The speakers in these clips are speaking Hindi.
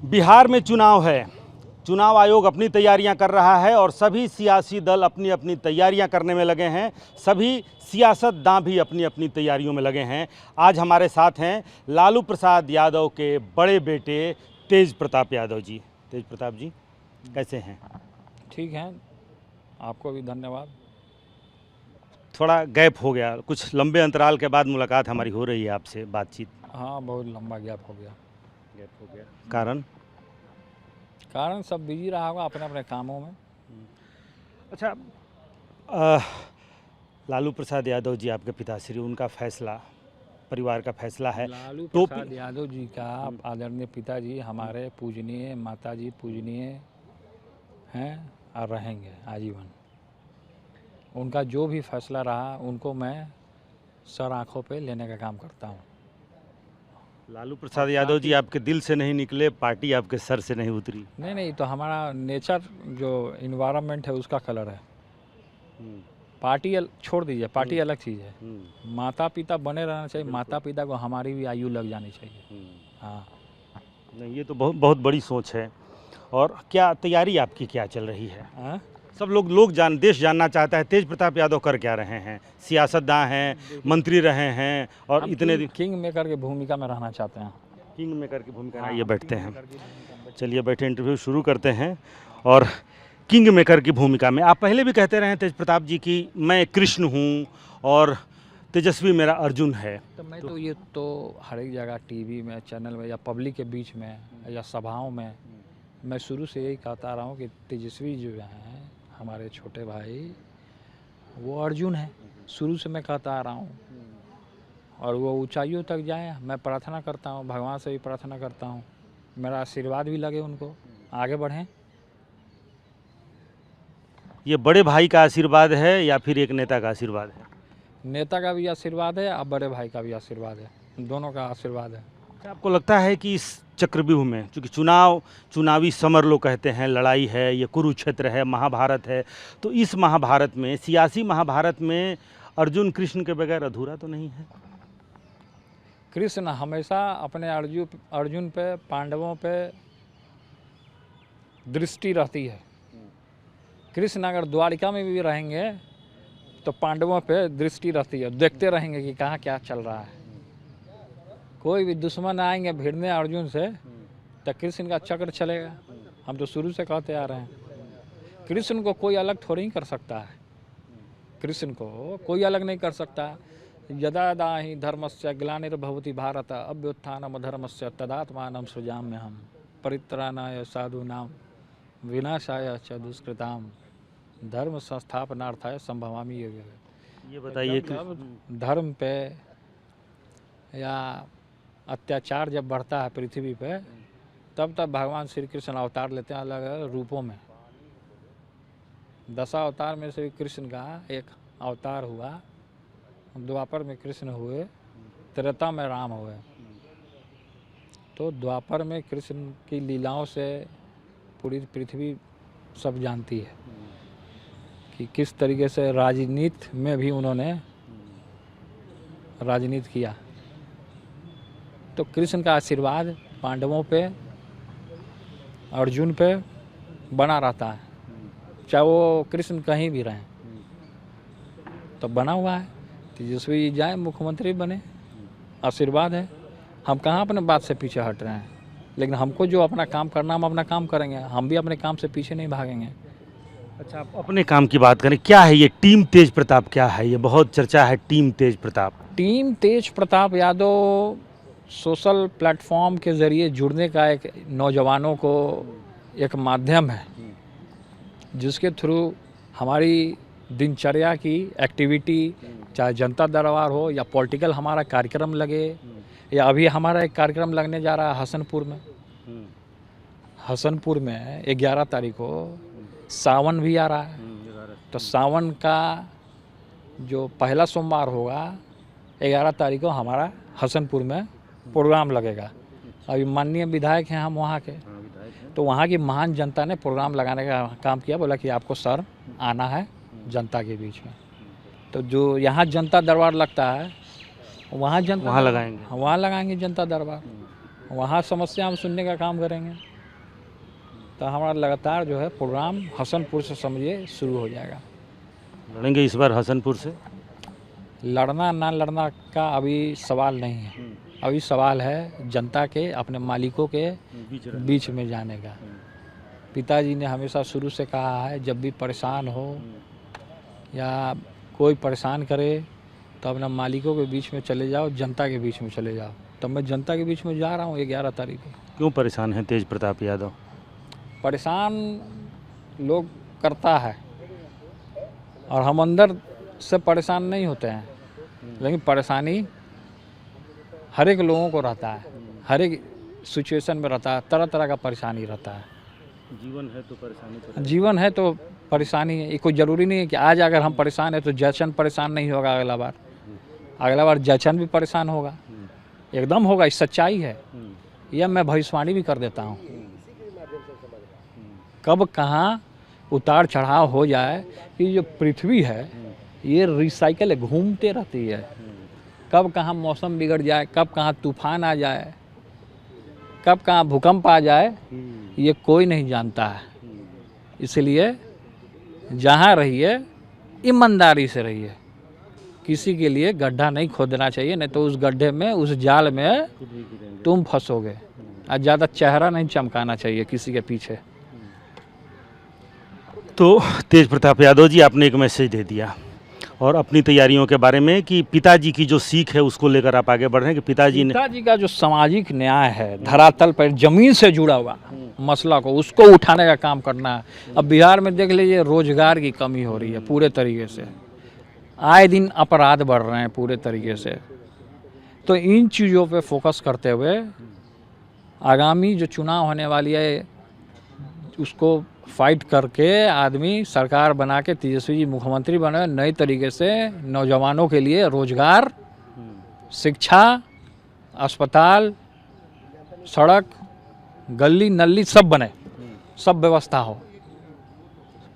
बिहार में चुनाव है। चुनाव आयोग अपनी तैयारियां कर रहा है और सभी सियासी दल अपनी अपनी तैयारियां करने में लगे हैं। सभी सियासतदान भी अपनी अपनी तैयारियों में लगे हैं। आज हमारे साथ हैं लालू प्रसाद यादव के बड़े बेटे तेज प्रताप यादव जी। तेज प्रताप जी कैसे हैं? ठीक है, आपको भी धन्यवाद। थोड़ा गैप हो गया, कुछ लंबे अंतराल के बाद मुलाकात हमारी हो रही है आपसे, बातचीत। हाँ, बहुत लंबा गैप हो गया। कारण सब बिजी रहा होगा अपने अपने कामों में। अच्छा, लालू प्रसाद यादव जी आपके पिताश्री, उनका फैसला परिवार का फैसला है। लालू तो प्रसाद यादव जी का आदरणीय पिताजी हमारे पूजनीय, माताजी पूजनीय हैं और रहेंगे आजीवन। उनका जो भी फैसला रहा उनको मैं सर आँखों पे लेने का काम करता हूँ। लालू प्रसाद यादव जी आपके दिल से नहीं निकले, पार्टी आपके सर से नहीं उतरी। नहीं, तो हमारा नेचर जो इन्वायरमेंट है उसका कलर है। पार्टी छोड़ दीजिए, पार्टी अलग चीज़ है। माता पिता बने रहना चाहिए, माता पिता को हमारी भी आयु लग जानी चाहिए। हाँ, नहीं, ये तो बहुत बहुत बड़ी सोच है। और क्या तैयारी आपकी क्या चल रही है? सब लोग देश जानना चाहता है तेज प्रताप यादव कर क्या रहे हैं। सियासतदान हैं, मंत्री रहे हैं और इतने किंग मेकर की भूमिका में रहना चाहते हैं। किंग मेकर की भूमिका में ये बैठते हैं। चलिए बैठे, इंटरव्यू शुरू करते हैं। और किंग मेकर की भूमिका में आप पहले भी कहते रहे हैं तेज प्रताप जी कि मैं कृष्ण हूँ और तेजस्वी मेरा अर्जुन है। तो मैं तो ये तो हर एक जगह टीवी में, चैनल में या पब्लिक के बीच में या सभाओं में मैं शुरू से यही कहता रहा हूँ कि तेजस्वी जो हैं हमारे छोटे भाई, वो अर्जुन है। शुरू से मैं कहता आ रहा हूँ और वो ऊंचाइयों तक जाए। मैं प्रार्थना करता हूँ, भगवान से भी प्रार्थना करता हूँ, मेरा आशीर्वाद भी लगे उनको, आगे बढ़ें। ये बड़े भाई का आशीर्वाद है या फिर एक नेता का आशीर्वाद है? नेता का भी आशीर्वाद है और बड़े भाई का भी आशीर्वाद है, दोनों का आशीर्वाद है। आपको लगता है कि इस चक्रव्यूह में, चूँकि चुनावी समर लोग कहते हैं, लड़ाई है, ये कुरुक्षेत्र है, महाभारत है, तो इस महाभारत में, सियासी महाभारत में अर्जुन कृष्ण के बगैर अधूरा तो नहीं है? कृष्ण हमेशा अपने अर्जुन पे, पांडवों पे दृष्टि रहती है। कृष्ण अगर द्वारिका में भी रहेंगे तो पांडवों पे दृष्टि रहती है, देखते रहेंगे कि कहाँ क्या चल रहा है। कोई भी दुश्मन आएंगे भिड़ने अर्जुन से तो कृष्ण का चक्र चलेगा। हम तो शुरू से कहते आ रहे हैं, कृष्ण को कोई अलग थोड़ी ही कर सकता है। कृष्ण को कोई अलग नहीं कर सकता। यदा यदा हि धर्मस्य ग्लानिर्भवति भारत अभ्युत्थानम धर्मस्य तदात्मानं सृजाम्यहम् परित्राणाय साधूनां विनाशाय च दुष्कृतां धर्म संस्थापनार्थाय संभवामि युगे। ये बताइए, धर्म पे या अत्याचार जब बढ़ता है पृथ्वी पे, तब भगवान श्री कृष्ण अवतार लेते हैं अलग अलग रूपों में। 10 अवतार में से कृष्ण का एक अवतार हुआ। द्वापर में कृष्ण हुए, त्रेता में राम हुए। तो द्वापर में कृष्ण की लीलाओं से पूरी पृथ्वी सब जानती है कि किस तरीके से राजनीति में भी उन्होंने राजनीति किया। तो कृष्ण का आशीर्वाद पांडवों पे, अर्जुन पे बना रहता है, चाहे वो कृष्ण कहीं भी रहें, तो बना हुआ है। तेजस्वी जाए, मुख्यमंत्री बने, आशीर्वाद है। हम कहाँ अपने बात से पीछे हट रहे हैं, लेकिन हमको जो अपना काम करना, हम अपना काम करेंगे। हम भी अपने काम से पीछे नहीं भागेंगे। अच्छा, आप अपने काम की बात करें, क्या है ये टीम तेज प्रताप? क्या है ये? बहुत चर्चा है टीम तेज प्रताप। टीम तेज प्रताप यादव सोशल प्लेटफॉर्म के ज़रिए जुड़ने का एक नौजवानों को एक माध्यम है, जिसके थ्रू हमारी दिनचर्या की एक्टिविटी, चाहे जनता दरबार हो या पॉलिटिकल हमारा कार्यक्रम लगे, या अभी हमारा एक कार्यक्रम लगने जा रहा है हसनपुर में। हसनपुर में 11 तारीख को सावन भी आ रहा है। तो सावन का जो पहला सोमवार होगा 11 तारीख को हमारा हसनपुर में प्रोग्राम लगेगा। अभी माननीय विधायक हैं हम वहाँ के, तो वहाँ की महान जनता ने प्रोग्राम लगाने का काम किया। बोला कि आपको सर आना है जनता के बीच में। तो जो यहाँ जनता दरबार लगता है वहाँ लगाएंगे जनता दरबार, वहाँ समस्या हम सुनने का काम करेंगे। तो हमारा लगातार जो है प्रोग्राम हसनपुर से समझिए शुरू हो जाएगा। लड़ेंगे इस बार हसनपुर से? लड़ना ना लड़ना का अभी सवाल नहीं है, अभी सवाल है जनता के अपने मालिकों के बीच में जाने का। पिताजी ने हमेशा शुरू से कहा है जब भी परेशान हो या कोई परेशान करे तो अपने मालिकों के बीच में चले जाओ, जनता के बीच में चले जाओ। तो मैं जनता के बीच में जा रहा हूँ 11 तारीख को। क्यों परेशान हैं तेज प्रताप यादव? परेशान लोग करता है और हम अंदर से परेशान नहीं होते हैं, लेकिन परेशानी हर एक लोगों को रहता है, हर एक सिचुएशन में रहता है, तरह तरह का परेशानी रहता है। जीवन है तो परेशानी तो जीवन है तो परेशानी है। ये कोई ज़रूरी नहीं है कि आज अगर हम परेशान हैं तो जयचंद परेशान नहीं होगा अगला बार। अगला बार जयचंद भी परेशान होगा, एकदम होगा, ये सच्चाई है। यह मैं भविष्यवाणी भी कर देता हूँ। कब कहाँ उतार चढ़ाव हो जाए कि जो पृथ्वी है ये रिसाइकल घूमते रहती है। कब कहाँ मौसम बिगड़ जाए, कब कहाँ तूफान आ जाए, कब कहाँ भूकंप आ जाए, ये कोई नहीं जानता है। इसलिए जहाँ रहिए ईमानदारी से रहिए, किसी के लिए गड्ढा नहीं खोदना चाहिए, नहीं तो उस गड्ढे में, उस जाल में तुम फंसोगे। और ज़्यादा चेहरा नहीं चमकाना चाहिए किसी के पीछे। तो तेज प्रताप यादव जी, आपने एक मैसेज दे दिया और अपनी तैयारियों के बारे में कि पिताजी की जो सीख है उसको लेकर आप आगे बढ़ रहे हैं कि पिताजी का जो सामाजिक न्याय है, धरातल पर जमीन से जुड़ा हुआ मसला को, उसको उठाने का काम करना है। अब बिहार में देख लीजिए रोजगार की कमी हो रही है पूरे तरीके से, आए दिन अपराध बढ़ रहे हैं पूरे तरीके से। तो इन चीज़ों पे फोकस करते हुए आगामी जो चुनाव होने वाली है उसको फाइट करके आदमी सरकार बना के तेजस्वी जी मुख्यमंत्री बने, नए तरीके से नौजवानों के लिए रोजगार, शिक्षा, अस्पताल, सड़क, गली नली सब बने, सब व्यवस्था हो।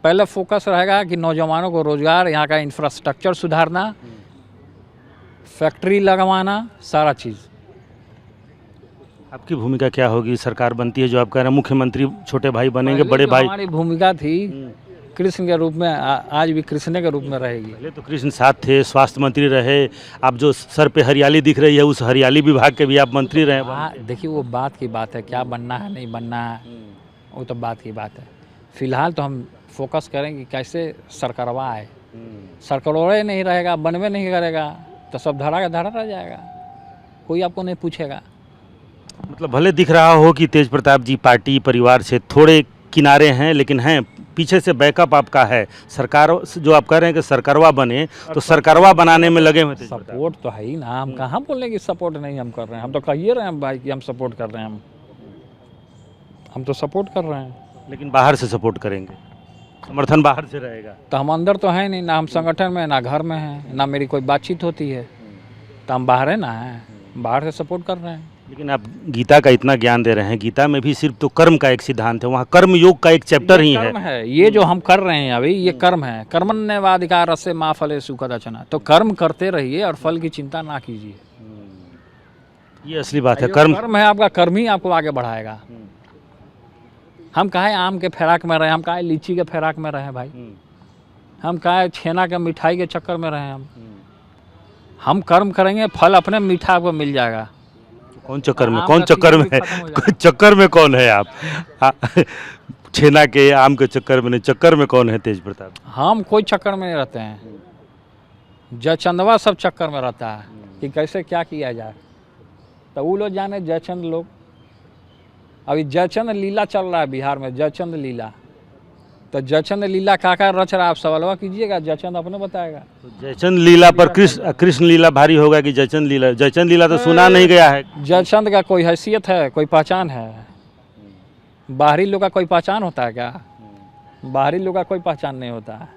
पहले फोकस रहेगा कि नौजवानों को रोजगार, यहाँ का इंफ्रास्ट्रक्चर सुधारना, फैक्ट्री लगवाना, सारा चीज़। आपकी भूमिका क्या होगी? सरकार बनती है जो आप कह रहे हैं, मुख्यमंत्री छोटे भाई बनेंगे, बड़े भाई। हमारी भूमिका थी कृष्ण के रूप में, आज भी कृष्ण के रूप में रहेगी। पहले तो कृष्ण साथ थे, स्वास्थ्य मंत्री रहे, आप जो सर पे हरियाली दिख रही है उस हरियाली विभाग के भी आप मंत्री रहे। हाँ, देखिए वो बात की बात है, क्या बनना है नहीं बनना है वो तो बात की बात है। फिलहाल तो हम फोकस करेंगे कैसे सरकारवा आए। सरकारवा नहीं रहेगा, बनवे नहीं करेगा तो सब धरा का धरा रह जाएगा, कोई आपको नहीं पूछेगा। मतलब भले दिख रहा हो कि तेज प्रताप जी पार्टी परिवार से थोड़े किनारे हैं, लेकिन हैं पीछे से बैकअप आपका है। सरकार जो आप कह रहे हैं कि सरकारवा बने, तो सरकारवा बनाने में लगे हुए। सपोर्ट तो है ही ना, हम कहाँ बोलें कि सपोर्ट नहीं हम कर रहे हैं। हम तो कहिए रहे हैं भाई कि हम सपोर्ट कर रहे हैं, हम तो सपोर्ट कर रहे हैं। लेकिन बाहर से सपोर्ट करेंगे, समर्थन बाहर से रहेगा। तो हम अंदर तो है नहीं, ना हम संगठन में, ना घर में हैं, ना मेरी कोई बातचीत होती है, तो हम बाहर है ना हैं, बाहर से सपोर्ट कर रहे हैं। लेकिन आप गीता का इतना ज्ञान दे रहे हैं, गीता में भी सिर्फ तो कर्म का एक सिद्धांत है, वहाँ कर्म योग का एक चैप्टर ही है। ये जो हम कर रहे हैं अभी ये कर्म है। कर्मण्येवाधिकार से मा फले सुखदचना, तो कर्म करते रहिए और फल की चिंता ना कीजिए। ये असली बात है। कर्म है आपका, कर्म ही आपको आगे बढ़ाएगा। हम काहे आम के फेराक में रहे, हम काहे लीची के फेराक में रहे भाई, हम काहे छेना के मिठाई के चक्कर में रहे। हम कर्म करेंगे, फल अपने मीठा आपको मिल जाएगा। कौन चक्कर में, कौन चक्कर में है? चक्कर में कौन है आप? छेना के आम के चक्कर में नहीं, चक्कर में कौन है तेज प्रताप? हम कोई चक्कर में नहीं रहते हैं, जयचंदवा सब चक्कर में रहता है कि कैसे क्या किया जाए। तो वो लोग जाने, जयचंद लोग। अभी जयचंद लीला चल रहा है बिहार में, जयचंद लीला। तो जयचंद लीला का रच रहा, आप सवालवा कीजिएगा, जयचंद अपने बताएगा। तो जयचंद लीला पर कृष्ण लीला भारी होगा कि जयचंद लीला? जयचंद लीला तो सुना नहीं गया है। जयचंद का कोई हैसियत है, कोई पहचान है? बाहरी लोग का कोई पहचान होता है क्या? बाहरी लोग का कोई पहचान नहीं होता है।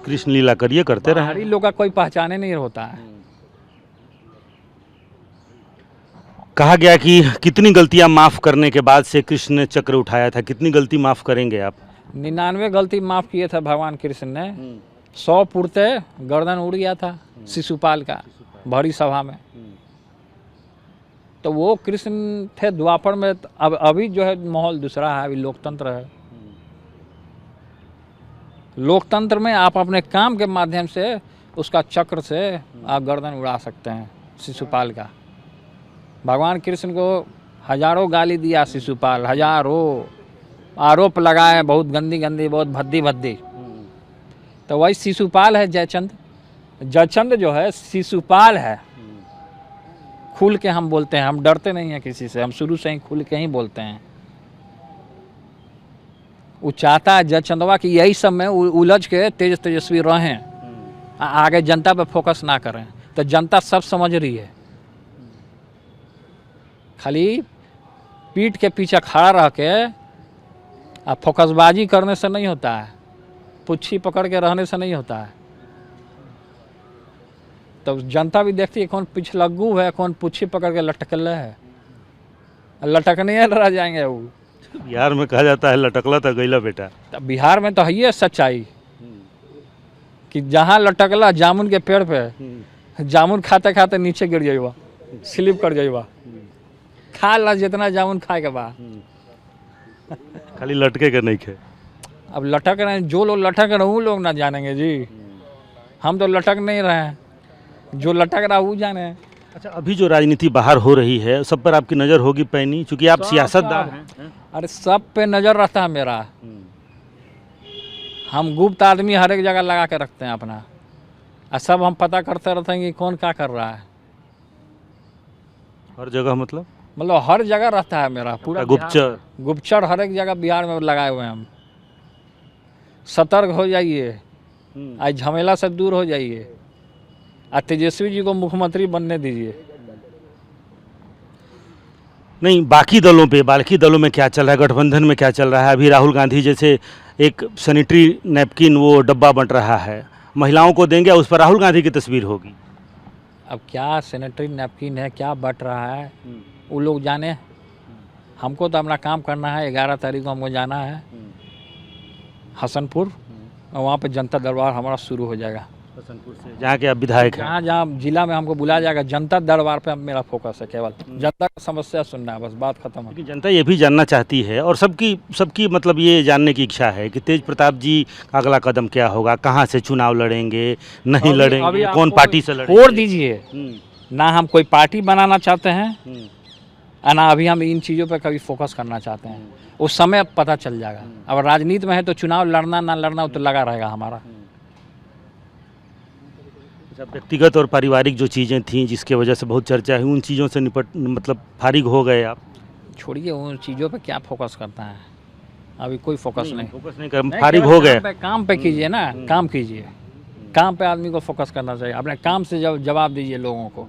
कृष्ण लीला करिए, करते रहे। बाहरी लोग का कोई पहचान ही नहीं होता है। कहा गया कि कितनी गलतियां माफ करने के बाद से कृष्ण ने चक्र उठाया था, कितनी गलती माफ करेंगे आप? 99 गलती माफ़ किए थे भगवान कृष्ण ने। 100 पुरते गर्दन उड़ गया था शिशुपाल का भरी सभा में। तो वो कृष्ण थे द्वापर में, तो अब अभी जो है माहौल दूसरा है, अभी लोकतंत्र है। लोकतंत्र में आप अपने काम के माध्यम से उसका चक्र से आप गर्दन उड़ा सकते हैं शिशुपाल का। भगवान कृष्ण को हजारों गाली दिया शिशुपाल, हजारों आरोप लगाए, बहुत गंदी गंदी, बहुत भद्दी भद्दी। तो वही शिशुपाल है जयचंद। जयचंद जो है शिशुपाल है। खुल के हम बोलते हैं, हम डरते नहीं हैं किसी से, हम शुरू से ही खुल के ही बोलते हैं। वो चाहता है जयचंदवा कि यही सब में उलझ के तेज तेजस्वी रहें, आगे जनता पे फोकस ना करें। तो जनता सब समझ रही है, खाली पीठ के पीछे खड़ा रह के अब फोकसबाजी करने से नहीं होता है, पुच्छी पकड़ के रहने से नहीं होता है। तो जनता भी देखती है कौन पिछलग्गू है, कौन पुच्छी पकड़ के लटकल है। लटकने रह जाएंगे वो। बिहार में कहा जाता है लटकला तो गईला बेटा। तो बिहार में तो है ये सच्चाई कि जहाँ लटकला जामुन के पेड़ पे, जामुन खाते खाते नीचे गिर जाइबा, स्लिप कर जाइबा। खा ला जितना जामुन खाए के बाद, खाली लटके के नहीं खे। अब लटक रहे हैं, जो लोग लटक रहे हैं वो लोग ना जानेंगे जी। हम तो लटक नहीं रहे हैं, जो लटक रहा वो जाने। अच्छा, अभी जो राजनीति बाहर हो रही है सब पर आपकी नज़र होगी पैनी, चूंकि आप सियासतदान हैं। अरे सब पे नज़र रहता है मेरा। हम गुप्त आदमी हर एक जगह लगा के रखते हैं अपना, और सब हम पता करते रहते हैं कि कौन क्या कर रहा है। हर जगह मतलब हर जगह रहता है मेरा पूरा गुप्तचर। गुप्तचर हर एक जगह बिहार में लगाए हुए हैं हम। सतर्क हो जाइए, आज झमेला से दूर हो जाइए, और तेजस्वी जी को मुख्यमंत्री बनने दीजिए। नहीं, बाकी दलों में क्या चल रहा है, गठबंधन में क्या चल रहा है? अभी राहुल गांधी जैसे एक सैनिटरी नैपकिन वो डब्बा बंट रहा है, महिलाओं को देंगे, उस पर राहुल गांधी की तस्वीर होगी। अब क्या सैनिटरी नैपकिन है, क्या बट रहा है, वो लोग जाने। हमको तो अपना काम करना है। 11 तारीख को हमको जाना है हसनपुर, और वहाँ पे जनता दरबार हमारा शुरू हो जाएगा। हसनपुर से जहाँ के आप विधायक हैं, जहाँ जहाँ जिला में हमको बुलाया जाएगा, जनता दरबार पे अब मेरा फोकस है। केवल जनता का समस्या सुनना है, बस बात खत्म है। लेकिन जनता ये भी जानना चाहती है, और सबकी मतलब ये जानने की इच्छा है कि तेज प्रताप जी का अगला कदम क्या होगा, कहाँ से चुनाव लड़ेंगे, नहीं लड़ेंगे, कौन पार्टी से लड़ेंगे। छोड़ दीजिए, ना हम कोई पार्टी बनाना चाहते हैं, ना अभी हम इन चीज़ों पे कभी फोकस करना चाहते हैं। उस समय अब पता चल जाएगा। अब राजनीति में है तो चुनाव लड़ना ना लड़ना वो तो लगा रहेगा हमारा। व्यक्तिगत और पारिवारिक जो चीज़ें थीं जिसके वजह से बहुत चर्चा हुई, उन चीज़ों से मतलब फारिग हो गए आप? छोड़िए, उन चीज़ों पे क्या फोकस करता है, अभी कोई फोकस नहीं कर, फारिग हो गए। काम पे कीजिए ना, काम कीजिए। काम पे आदमी को फोकस करना चाहिए, अपने काम से जवाब दीजिए लोगों को।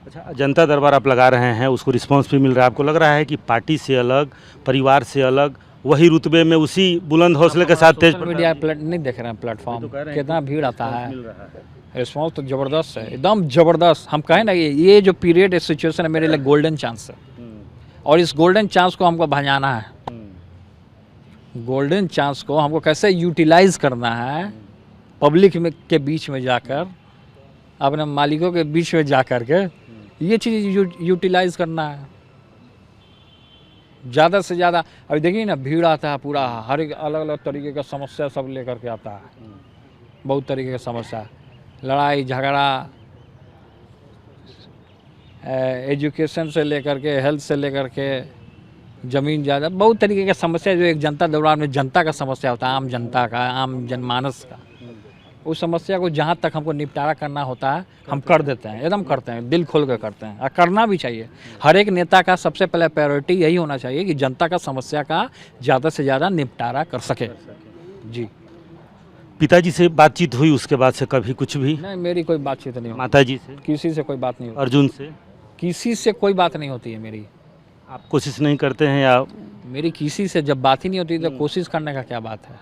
अच्छा, जनता दरबार आप लगा रहे हैं, उसको रिस्पांस भी मिल रहा है, आपको लग रहा है कि पार्टी से अलग, परिवार से अलग, वही रुतबे में उसी बुलंद हौसले के साथ तेज मीडिया नहीं देख रहे हैं प्लेटफॉर्म, कितना भीड़ आता है, रिस्पॉन्स तो ज़बरदस्त है, एकदम ज़बरदस्त। हम कहें ना ये जो पीरियड है, सिचुएशन है, मेरे लिए गोल्डन चांस है, और इस गोल्डन चांस को हमको भंजाना है। गोल्डन चांस को हमको कैसे यूटिलाइज करना है, पब्लिक में के बीच में जाकर, अपने मालिकों के बीच में जाकर के ये चीज़ यूटिलाइज करना है ज़्यादा से ज़्यादा। अभी देखिए ना, भीड़ आता है पूरा, हर एक अलग अलग तरीके का समस्या सब लेकर के आता है, बहुत तरीके की समस्या, लड़ाई झगड़ा, एजुकेशन से लेकर के, हेल्थ से लेकर के, ज़मीन ज़्यादा, बहुत तरीके की समस्या जो एक जनता दरबार में जनता का समस्या होता है, आम जनता का, आम जनमानस का। उस समस्या को जहाँ तक हमको निपटारा करना होता है हम कर देते हैं, एकदम करते हैं, दिल खोल कर करते हैं, और करना भी चाहिए। हर एक नेता का सबसे पहले प्रायोरिटी यही होना चाहिए कि जनता का समस्या का ज़्यादा से ज़्यादा निपटारा कर सके। जी। पिताजी से बातचीत हुई उसके बाद से कभी कुछ भी? नहीं, मेरी कोई बातचीत नहीं हुई। माताजी से? किसी से कोई बात नहीं होती। अर्जुन से? किसी से कोई बात नहीं होती है मेरी। आप कोशिश नहीं करते हैं या? मेरी किसी से जब बात ही नहीं होती तो कोशिश करने का क्या बात है।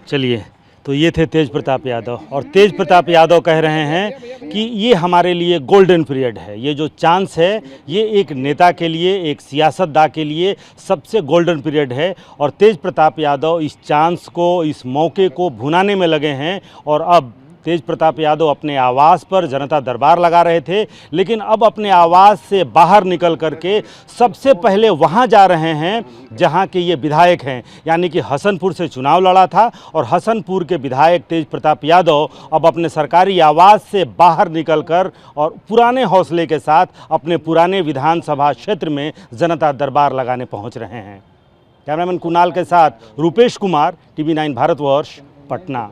चलिए, तो ये थे तेज प्रताप यादव, और तेज प्रताप यादव कह रहे हैं कि ये हमारे लिए गोल्डन पीरियड है, ये जो चांस है ये एक नेता के लिए, एक सियासतदान के लिए सबसे गोल्डन पीरियड है, और तेज प्रताप यादव इस चांस को, इस मौके को भुनाने में लगे हैं, और अब तेज प्रताप यादव अपने आवास पर जनता दरबार लगा रहे थे, लेकिन अब अपने आवास से बाहर निकल करके सबसे पहले वहां जा रहे हैं जहां के ये विधायक हैं, यानी कि हसनपुर से चुनाव लड़ा था और हसनपुर के विधायक तेज प्रताप यादव अब अपने सरकारी आवास से बाहर निकलकर और पुराने हौसले के साथ अपने पुराने विधानसभा क्षेत्र में जनता दरबार लगाने पहुंच रहे हैं। कैमरामैन कुणाल के साथ रुपेश कुमार, TV9 भारतवर्ष, पटना।